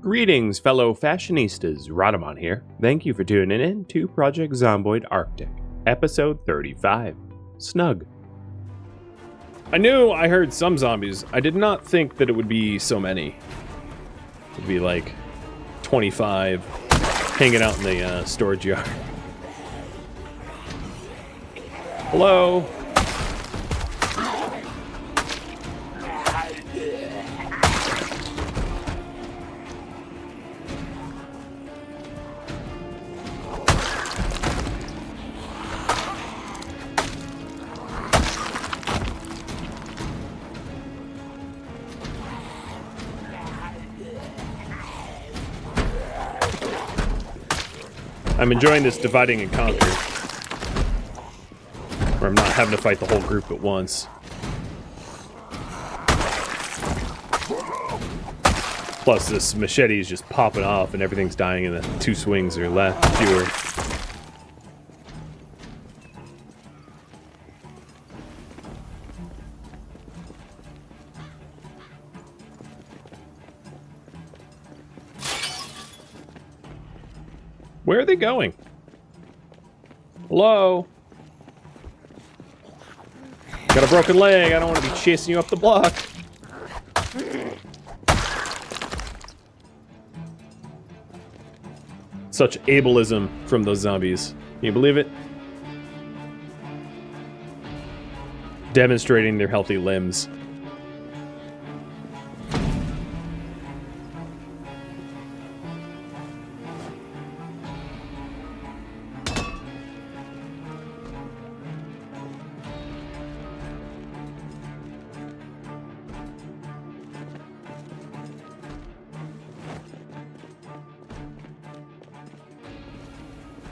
Greetings, fellow fashionistas. Rhadamant here. Thank you for tuning in to Project Zomboid Arctic, episode 35, Snug. I knew I heard some zombies. I did not think that it would be so many. It'd be like 25 hanging out in the storage yard. Hello? I'm enjoying this dividing and conquer, where I'm not having to fight the whole group at once. Plus, this machete is just popping off and everything's dying in the 2 swings or fewer. Where are they going? Hello? Got a broken leg. I don't want to be chasing you up the block. Such ableism from those zombies. Can you believe it? Demonstrating their healthy limbs.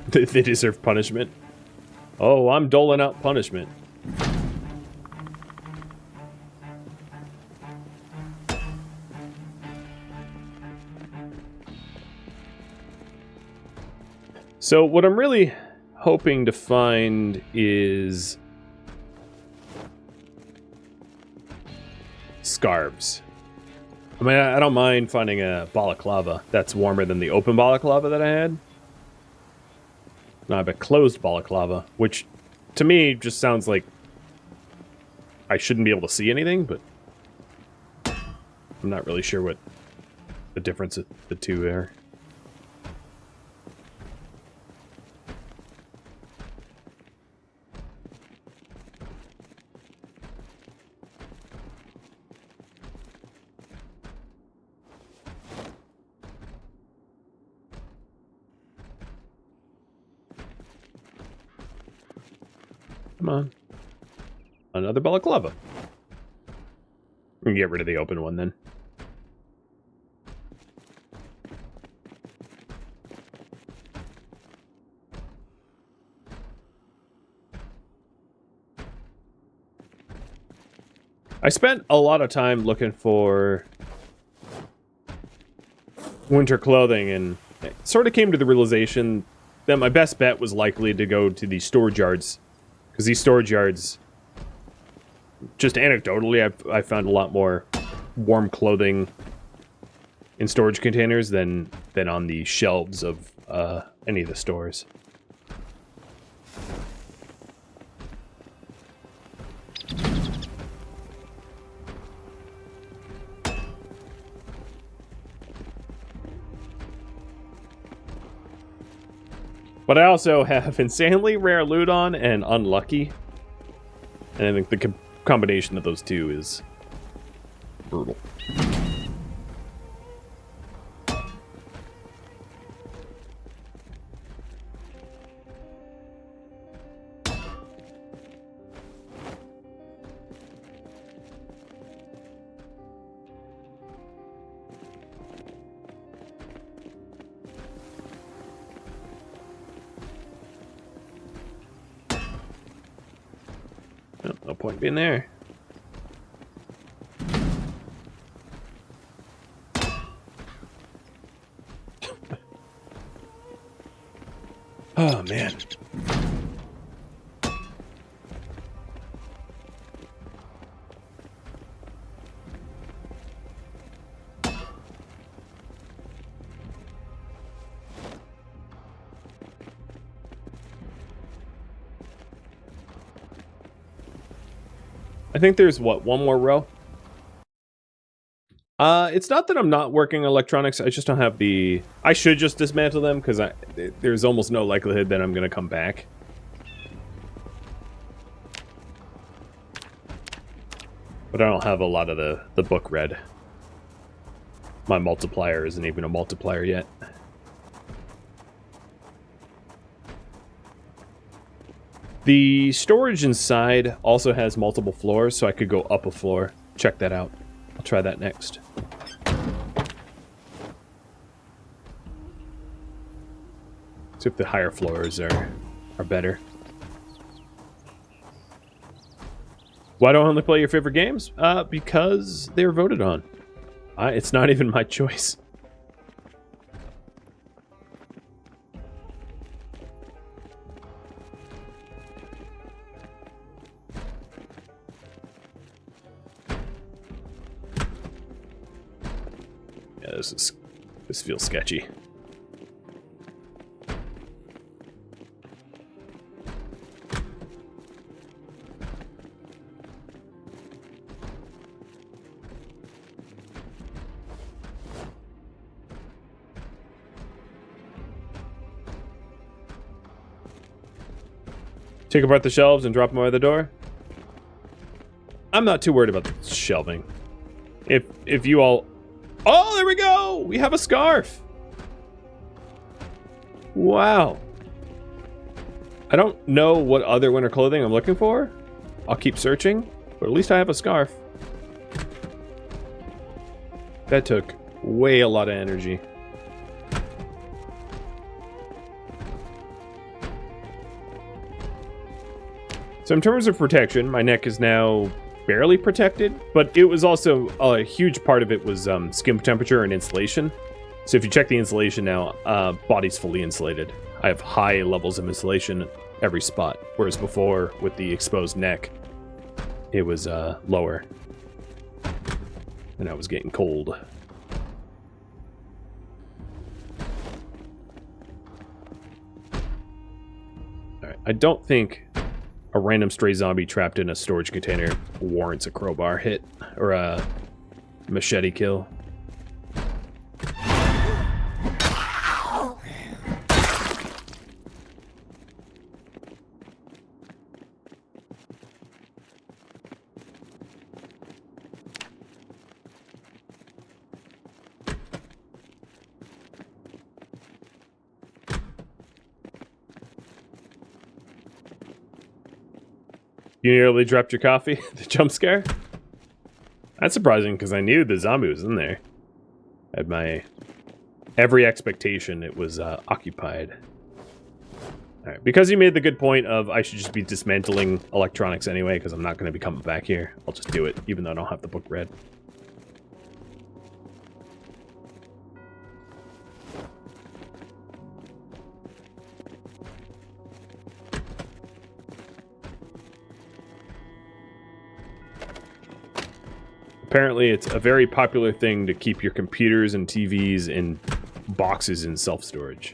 They deserve punishment. Oh, I'm doling out punishment. So what I'm really hoping to find is scarves. I mean, I don't mind finding a balaclava that's warmer than the open balaclava that I had. No, I have a closed balaclava, which to me just sounds like I shouldn't be able to see anything, but I'm not really sure what the difference of the two are. Come on. Another balaclava. We can get rid of the open one then. I spent a lot of time looking for winter clothing and sort of came to the realization that my best bet was likely to go to these storage yards. Because these storage yards, just anecdotally, I found a lot more warm clothing in storage containers than on the shelves of any of the stores. But I also have insanely rare loot on and unlucky. And I think the combination of those two is brutal. No point being there. Oh, man. I think there's, what, one more row? It's not that I'm not working electronics, I just don't have the... I should just dismantle them, because there's almost no likelihood that I'm going to come back. But I don't have a lot of the book read. My multiplier isn't even a multiplier yet. The storage inside also has multiple floors, so I could go up a floor. Check that out. I'll try that next. See if the higher floors are better. Why do I only play your favorite games? Because they're voted on. It's not even my choice. Yeah, this feels sketchy. Take apart the shelves and drop them by the door. I'm not too worried about the shelving. If you all... Oh, there we go! We have a scarf! Wow. I don't know what other winter clothing I'm looking for. I'll keep searching, but at least I have a scarf. That took way a lot of energy. So in terms of protection, my neck is now barely protected, but it was also a huge part of it was skin temperature and insulation. So if you check the insulation now, body's fully insulated. I have high levels of insulation every spot, whereas before with the exposed neck, it was lower, and I was getting cold. All right, I don't think a random stray zombie trapped in a storage container warrants a crowbar hit or a machete kill. You nearly dropped your coffee? The jump scare? That's surprising because I knew the zombie was in there. I had my every expectation it was occupied. Alright, because you made the good point of I should just be dismantling electronics anyway because I'm not going to be coming back here. I'll just do it even though I don't have the book read. Apparently, it's a very popular thing to keep your computers and TVs in boxes in self-storage.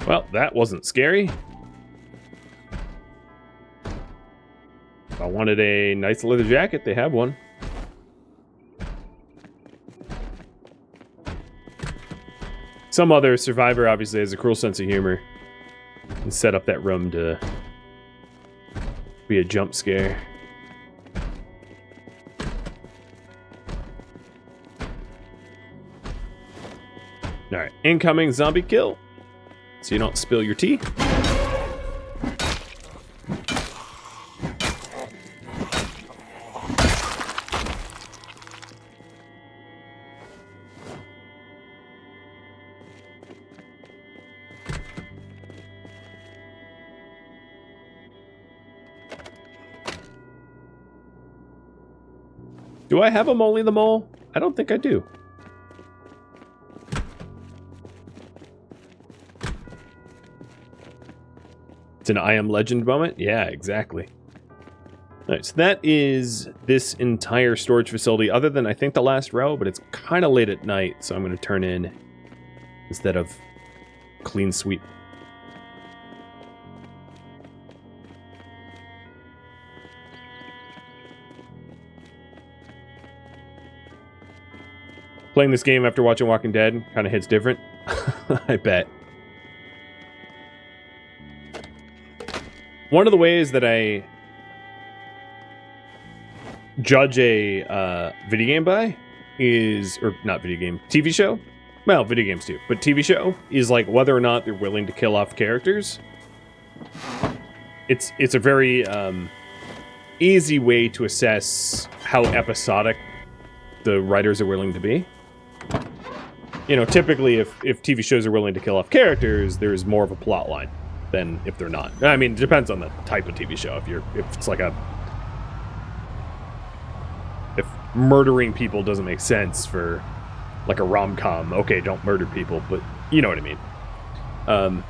Well, that wasn't scary. If I wanted a nice leather jacket, they have one. Some other survivor obviously has a cruel sense of humor and set up that room to be a jump scare. Alright, incoming zombie kill. So you don't spill your tea. Do I have a Molly the Mole? I don't think I do. It's an I Am Legend moment? Yeah, exactly. Alright, so that is this entire storage facility, other than I think the last row, but it's kind of late at night, so I'm going to turn in instead of clean sweep. Playing this game after watching Walking Dead kind of hits different. I bet. One of the ways that I judge a video game by is, or not video game, TV show? Well, video games too, but TV show is like whether or not they're willing to kill off characters. It's a very easy way to assess how episodic the writers are willing to be. You know, typically if TV shows are willing to kill off characters, there's more of a plot line than if they're not. I mean, it depends on the type of TV show. If it's like if murdering people doesn't make sense for like a rom-com, okay, don't murder people, but you know what I mean. So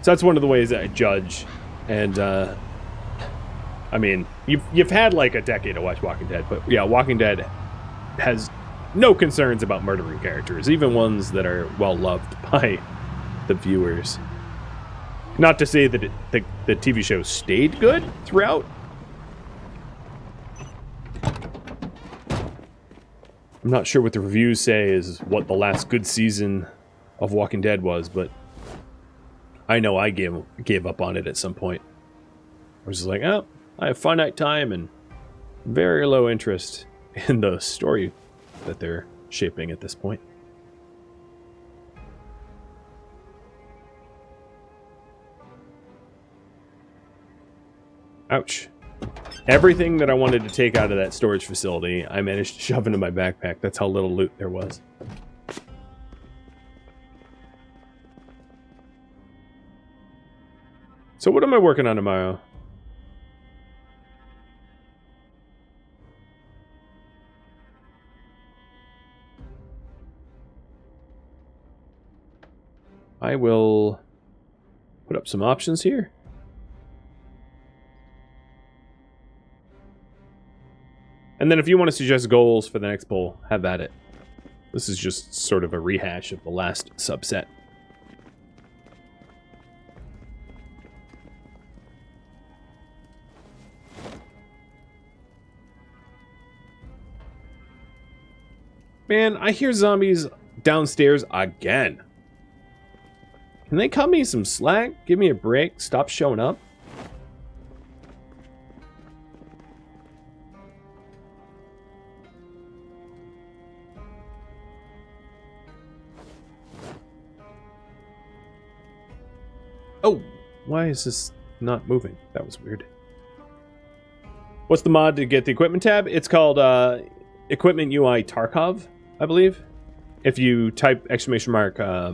that's one of the ways that I judge. And I mean, you've had like a decade to watch Walking Dead, but yeah, Walking Dead has no concerns about murdering characters, even ones that are well loved by the viewers. Not to say that the TV show stayed good throughout. I'm not sure what the reviews say is what the last good season of Walking Dead was, but I know I gave up on it at some point. I was just like, oh, I have finite time and very low interest in the story that they're shaping at this point. Ouch. Everything that I wanted to take out of that storage facility, I managed to shove into my backpack. That's how little loot there was. So what am I working on tomorrow? I will put up some options here. And then if you want to suggest goals for the next poll, have at it. This is just sort of a rehash of the last subset. Man, I hear zombies downstairs again. Can they cut me some slack? Give me a break? Stop showing up? Oh, why is this not moving? That was weird. What's the mod to get the equipment tab? It's called Equipment UI Tarkov, I believe. If you type !_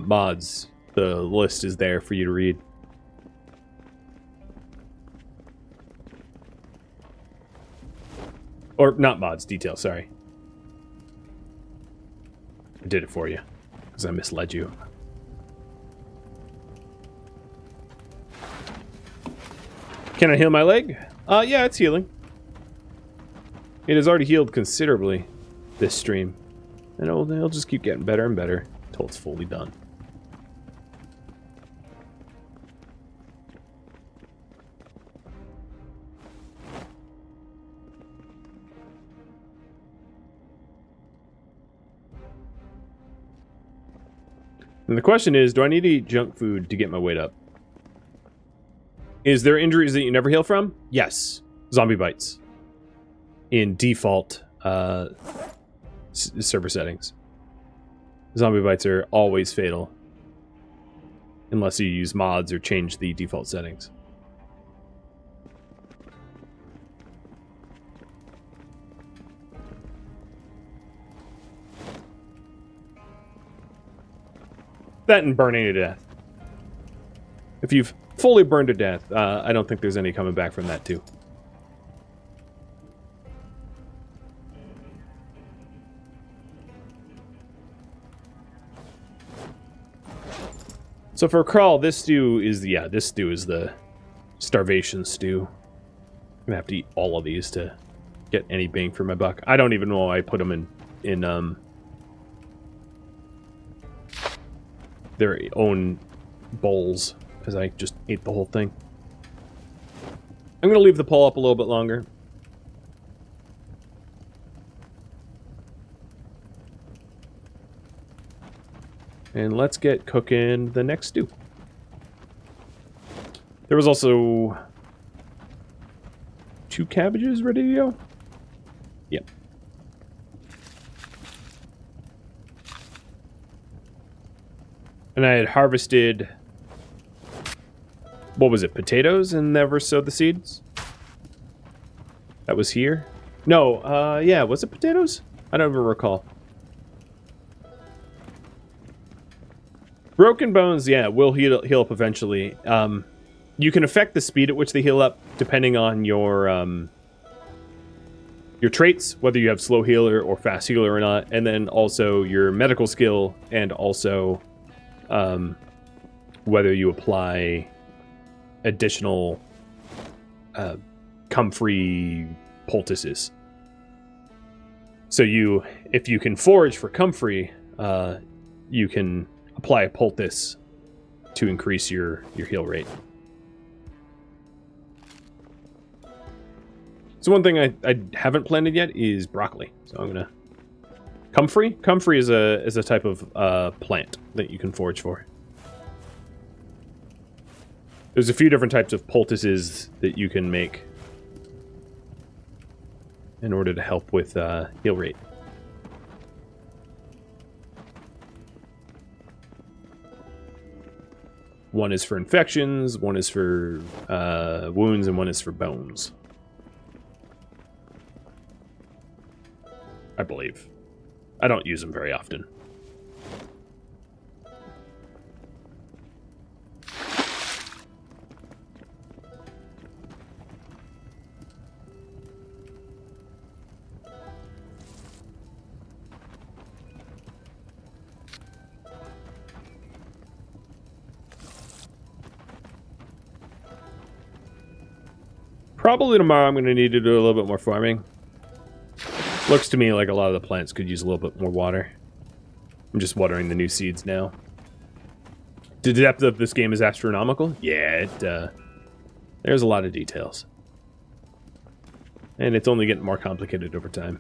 mods, the list is there for you to read. Or not mods, details, sorry. I did it for you, because I misled you. Can I heal my leg? Yeah, it's healing. It has already healed considerably this stream. And it'll just keep getting better and better until it's fully done. And the question is, do I need to eat junk food to get my weight up? Is there injuries that you never heal from? Yes. Zombie bites. In default server settings. Zombie bites are always fatal. Unless you use mods or change the default settings. That and burning to death. If you've fully burned to death, I don't think there's any coming back from that too. So for a crawl, this stew is the starvation stew. gonna have to eat all of these to get any bang for my buck. I don't even know why I put them in their own bowls, because I just ate the whole thing. I'm gonna leave the pole up a little bit longer. And let's get cooking the next stew. There was also 2 cabbages ready to go. Yep. And I had harvested, what was it, potatoes, and never sowed the seeds? That was here? No, yeah, was it potatoes? I don't even recall. Broken bones, yeah, will heal up eventually. You can affect the speed at which they heal up depending on your traits, whether you have slow healer or fast healer or not, and then also your medical skill, and also whether you apply additional comfrey poultices. So if you can forage for comfrey, you can apply a poultice to increase your heal rate. So one thing I haven't planted yet is broccoli. So I'm gonna comfrey. Comfrey is a type of plant that you can forage for. There's a few different types of poultices that you can make in order to help with heal rate. One is for infections, one is for wounds, and one is for bones. I believe. I don't use them very often. Probably tomorrow I'm going to need to do a little bit more farming. Looks to me like a lot of the plants could use a little bit more water. I'm just watering the new seeds now. The depth of this game is astronomical. Yeah, there's a lot of details. And it's only getting more complicated over time.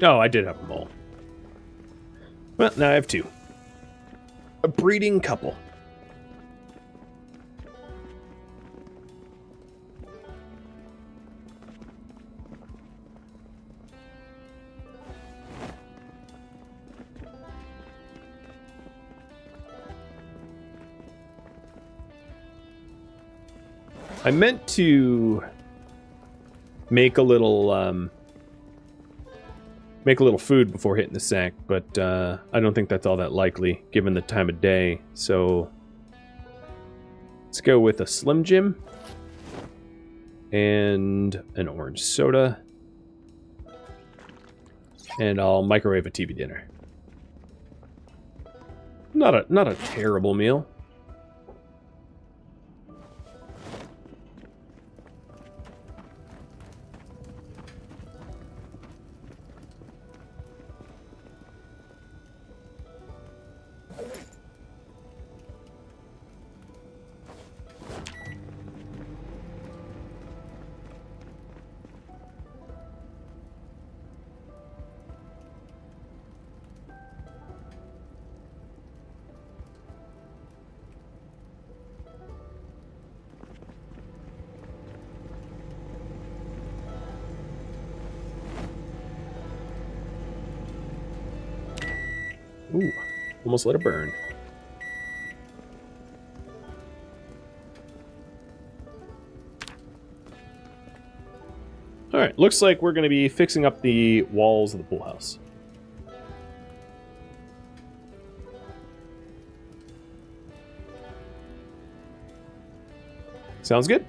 Oh, I did have a mole. Well, now I have 2. A breeding couple. I meant to make a little food before hitting the sack, but I don't think that's all that likely given the time of day. So let's go with a Slim Jim and an orange soda, and I'll microwave a TV dinner. Not a terrible meal. Ooh, almost let it burn. Alright, looks like we're going to be fixing up the walls of the pool house. Sounds good.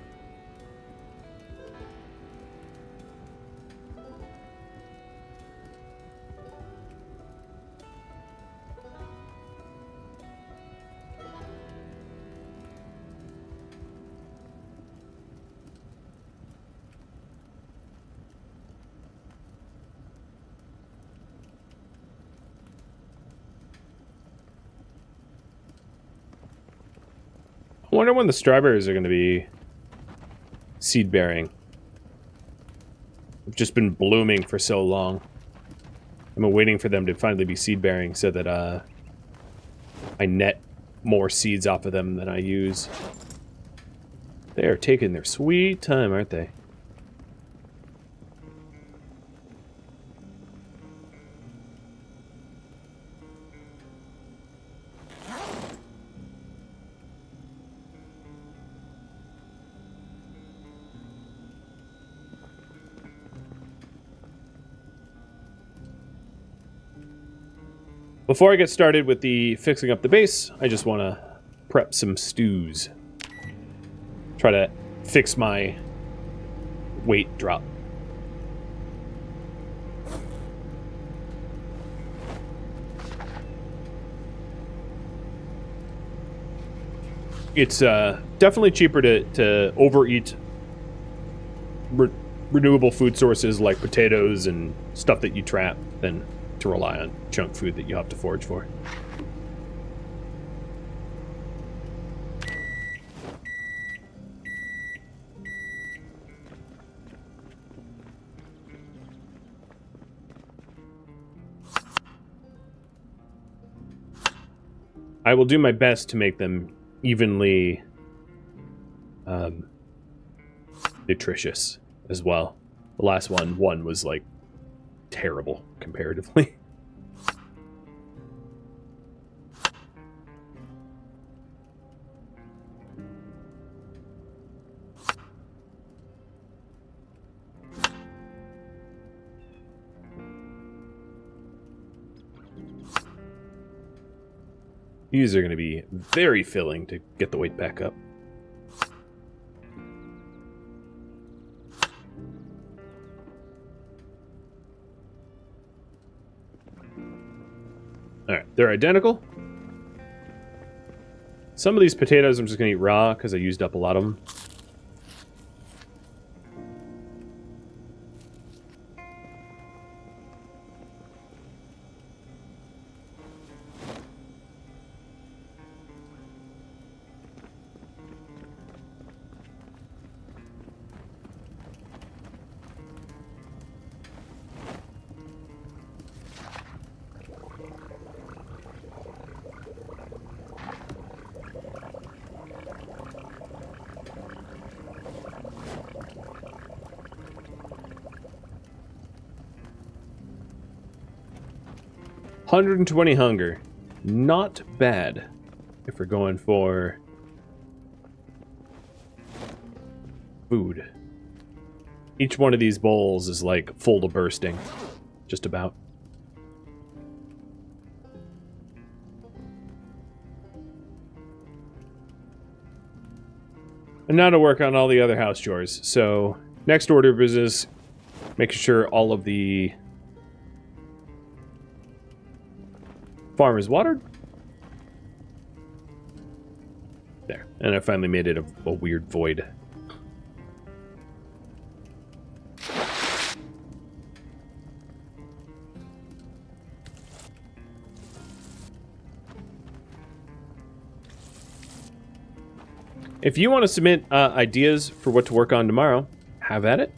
I wonder when the strawberries are going to be seed bearing. They've just been blooming for so long. I'm waiting for them to finally be seed bearing so that I net more seeds off of them than I use. They are taking their sweet time, aren't they? Before I get started with the fixing up the base, I just want to prep some stews. Try to fix my weight drop. It's definitely cheaper to overeat renewable food sources like potatoes and stuff that you trap than to rely on junk food that you have to forage for. I will do my best to make them evenly nutritious as well. The last one was like terrible comparatively. These are going to be very filling to get the weight back up. Alright, they're identical. Some of these potatoes I'm just going to eat raw because I used up a lot of them. $120 hunger. Not bad if we're going for food. Each one of these bowls is like full to bursting. Just about. And now to work on all the other house chores. So, next order of business, making sure all of the farm is watered. There. And I finally made it a weird void. If you want to submit ideas for what to work on tomorrow, have at it.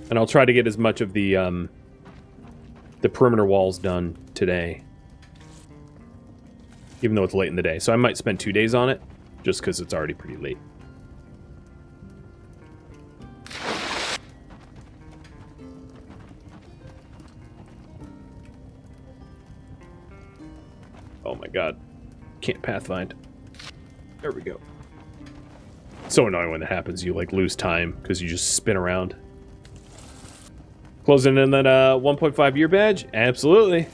And I'll try to get as much of the perimeter walls done today. Even though it's late in the day. So I might spend 2 days on it, just because it's already pretty late. Oh my god. Can't pathfind. There we go. So annoying when that happens. You like lose time because you just spin around. Closing in that 1.5 year badge? Absolutely.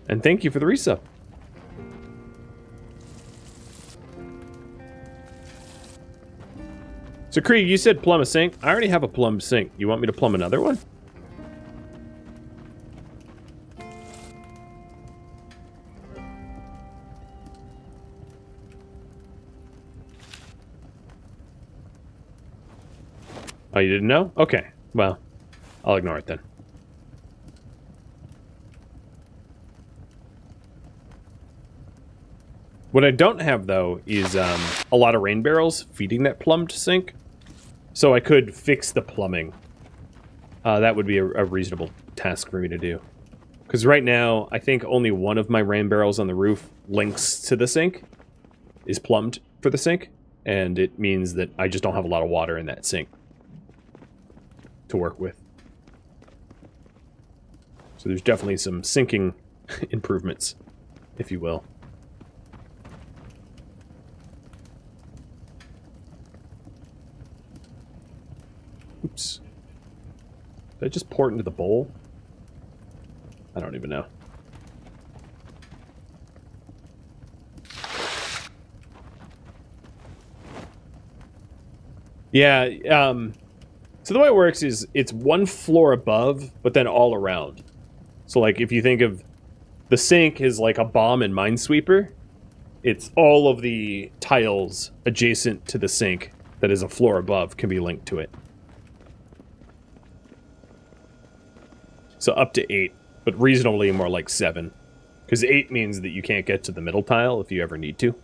And thank you for the resub. So Krieg, you said plumb a sink. I already have a plumb sink. You want me to plumb another one? Oh, you didn't know? Okay. Well, I'll ignore it then. What I don't have, though, is a lot of rain barrels feeding that plumbed sink. So I could fix the plumbing. That would be a reasonable task for me to do. Because right now, I think only one of my rain barrels on the roof links to the sink, is plumbed for the sink, and it means that I just don't have a lot of water in that sink to work with. So there's definitely some sinking improvements, if you will. Oops. Did I just pour it into the bowl? I don't even know. Yeah, so the way it works is it's one floor above, but then all around. So, like, if you think of the sink is like a bomb and minesweeper, it's all of the tiles adjacent to the sink that is a floor above can be linked to it. So up to 8, but reasonably more like 7. Because 8 means that you can't get to the middle tile if you ever need to.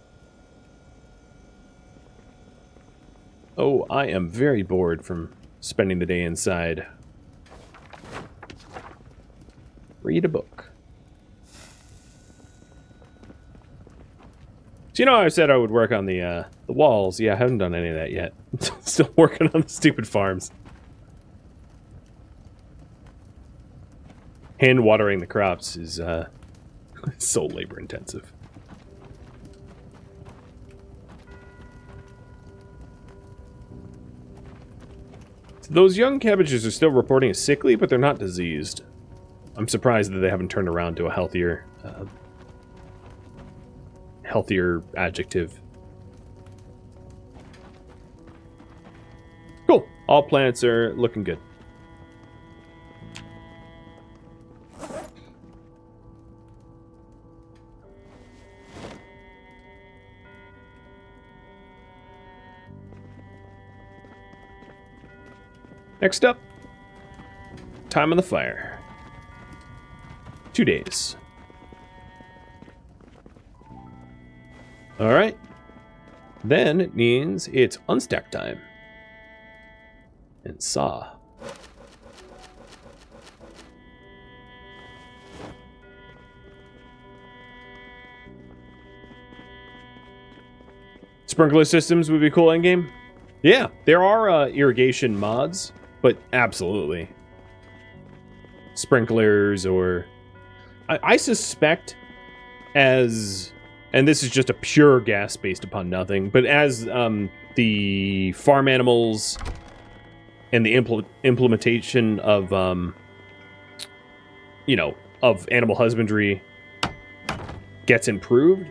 Oh, I am very bored from spending the day inside. Read a book. So you know how I said I would work on the walls? Yeah, I haven't done any of that yet. Still working on the stupid farms. Hand watering the crops is so labor intensive. So those young cabbages are still reporting as sickly, but they're not diseased. I'm surprised that they haven't turned around to a healthier adjective. Cool. All plants are looking good. Next up, time on the fire. 2 days. Alright. Then it means it's unstack time. And saw. Sprinkler systems would be cool endgame. Yeah, there are irrigation mods, but absolutely. Sprinklers or... I suspect as... And this is just a pure guess based upon nothing, but as the farm animals and the implementation of, you know, of animal husbandry gets improved,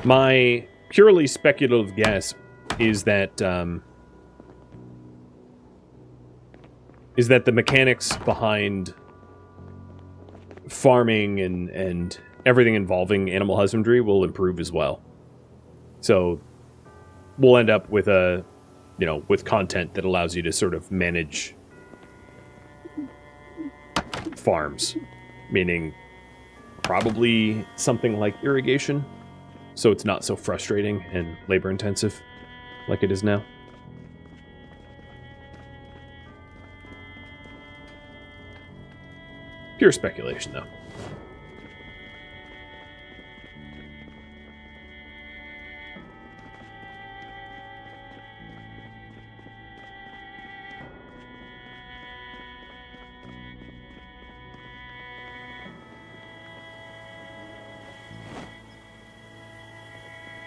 my purely speculative guess is that the mechanics behind farming and everything involving animal husbandry will improve as well. So we'll end up with with content that allows you to sort of manage farms, meaning probably something like irrigation, so it's not so frustrating and labor intensive like it is now. Pure speculation, though.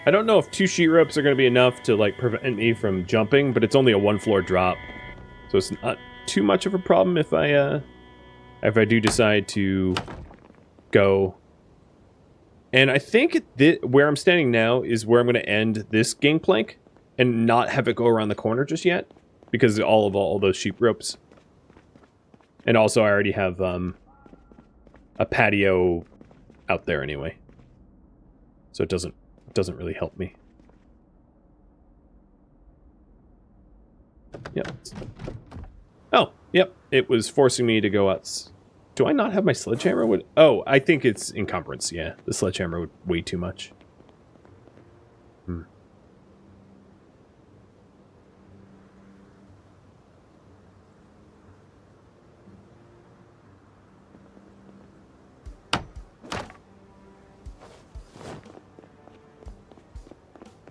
I don't know if 2 sheet ropes are going to be enough to, like, prevent me from jumping, but it's only a 1-floor drop. So it's not too much of a problem if I do decide to go. And I think where I'm standing now is where I'm going to end this gangplank and not have it go around the corner just yet, because all those sheep ropes. And also I already have a patio out there anyway. So it doesn't really help me. Yep. Oh, yep. It was forcing me to go out. Do I not have my sledgehammer? Oh, I think it's encumbrance. Yeah, the sledgehammer would weigh too much.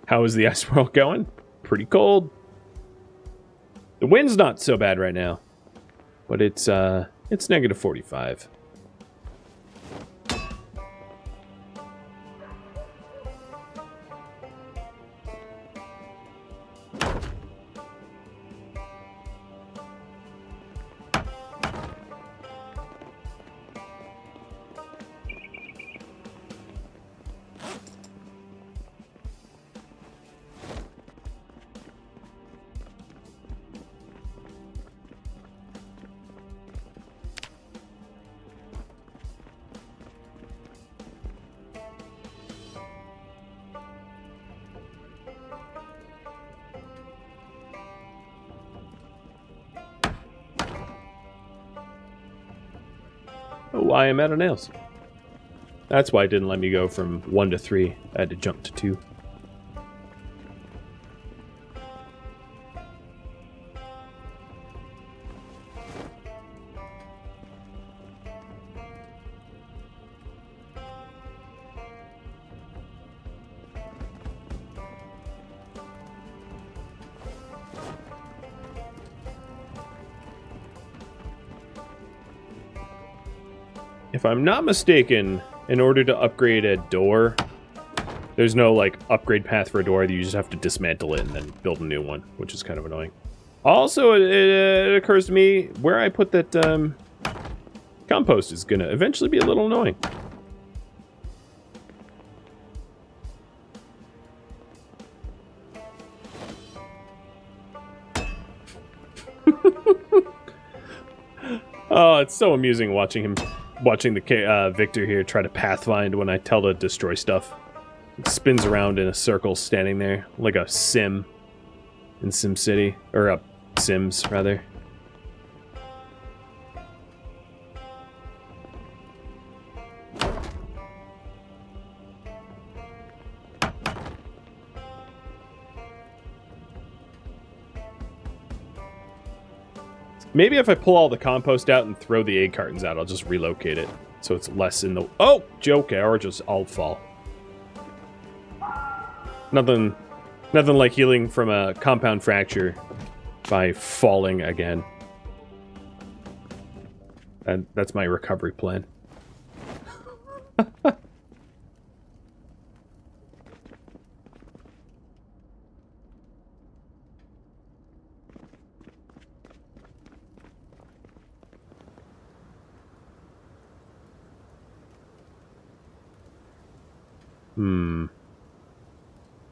How is the ice world going? Pretty cold. The wind's not so bad right now, but it's negative 45. Oh, why am out of nails? That's why it didn't let me go from 1 to 3. I had to jump to 2. If I'm not mistaken, in order to upgrade a door, there's no, like, upgrade path for a door. You just have to dismantle it and then build a new one, which is kind of annoying. Also, it occurs to me, where I put that compost is going to eventually be a little annoying. Oh, it's so amusing watching the Victor here try to pathfind when I tell to destroy stuff. It spins around in a circle, standing there like a sim in SimCity, or Sims rather. Maybe if I pull all the compost out and throw the egg cartons out, I'll just relocate it. So it's less in the... Oh! Joke, or just I'll fall. Nothing like healing from a compound fracture by falling again. And that's my recovery plan.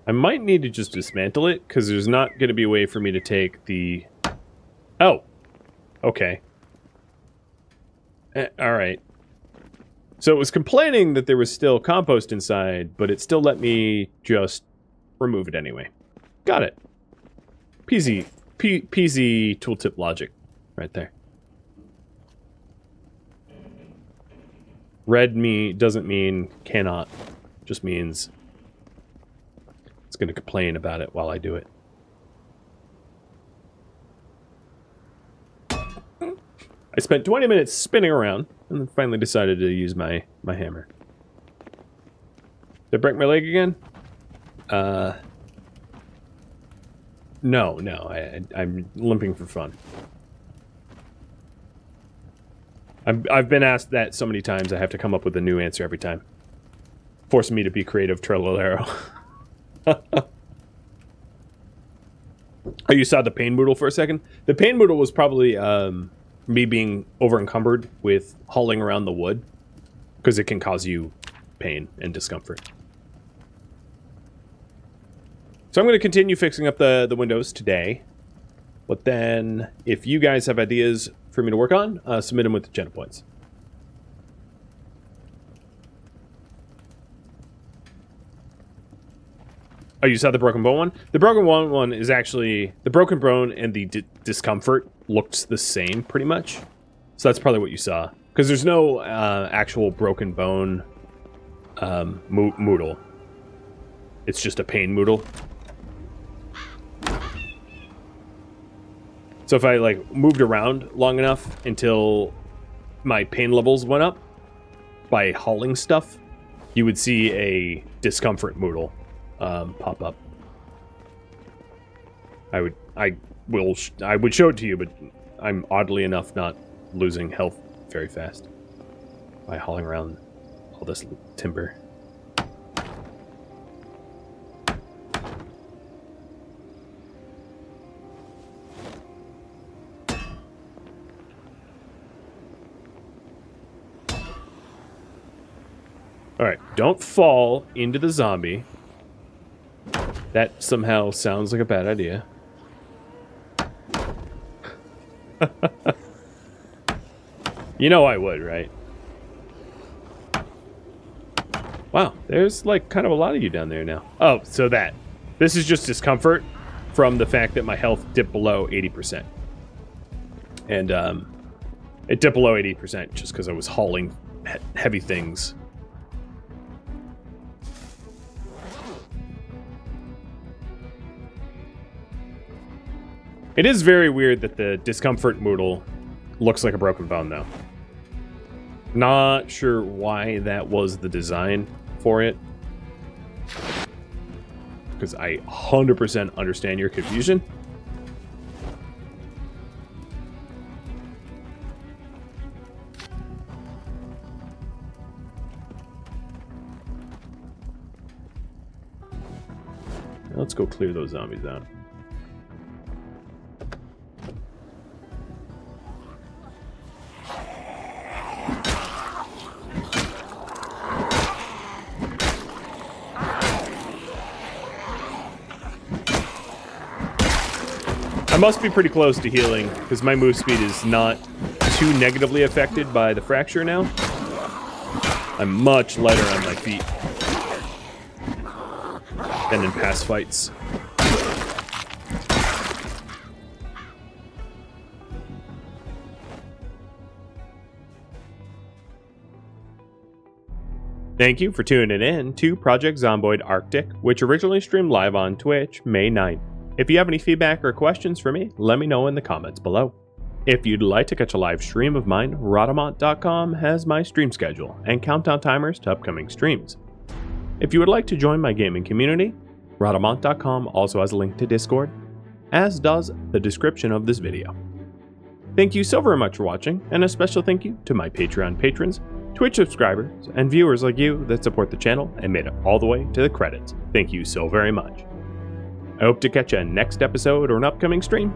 I might need to just dismantle it, because there's not going to be a way for me to take the... Oh! Okay. Alright. So it was complaining that there was still compost inside, but it still let me just remove it anyway. Got it. Peasy tooltip logic right there. Red doesn't mean cannot. Just means it's going to complain about it while I do it. I spent 20 minutes spinning around and then finally decided to use my hammer. Did I break my leg again? No. I'm limping for fun. I've been asked that so many times I have to come up with a new answer every time. Forcing me to be creative, Trellolero. Oh, you saw the pain moodle for a second? The pain moodle was probably me being over-encumbered with hauling around the wood, because it can cause you pain and discomfort. So I'm going to continue fixing up the windows today, but then if you guys have ideas for me to work on, submit them with the agenda points. Oh, you saw the broken bone one? The broken bone one is actually... The broken bone and the discomfort looked the same, pretty much. So that's probably what you saw. Because there's no actual broken bone moodle. It's just a pain moodle. So if I, like, moved around long enough until my pain levels went up by hauling stuff, you would see a discomfort moodle pop up. I would show it to you, but I'm oddly enough not losing health very fast by hauling around all this timber. Alright, don't fall into the zombie. That somehow sounds like a bad idea. You know I would, right? Wow, there's like kind of a lot of you down there now. Oh, so this is just discomfort from the fact that my health dipped below 80%. And it dipped below 80% just because I was hauling heavy things. It is very weird that the discomfort moodle looks like a broken bone, though. Not sure why that was the design for it. Because I 100% understand your confusion. Let's go clear those zombies out. I must be pretty close to healing, because my move speed is not too negatively affected by the fracture now. I'm much lighter on my feet than in past fights. Thank you for tuning in to Project Zomboid Arctic, which originally streamed live on Twitch May 9th. If you have any feedback or questions for me, let me know in the comments below. If you'd like to catch a live stream of mine, Rhadamant.com has my stream schedule and countdown timers to upcoming streams. If you would like to join my gaming community, Rhadamant.com also has a link to Discord, as does the description of this video. Thank you so very much for watching, and a special thank you to my Patreon patrons, Twitch subscribers, and viewers like you that support the channel and made it all the way to the credits. Thank you so very much. I hope to catch you next episode or an upcoming stream.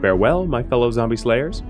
Farewell, my fellow zombie slayers.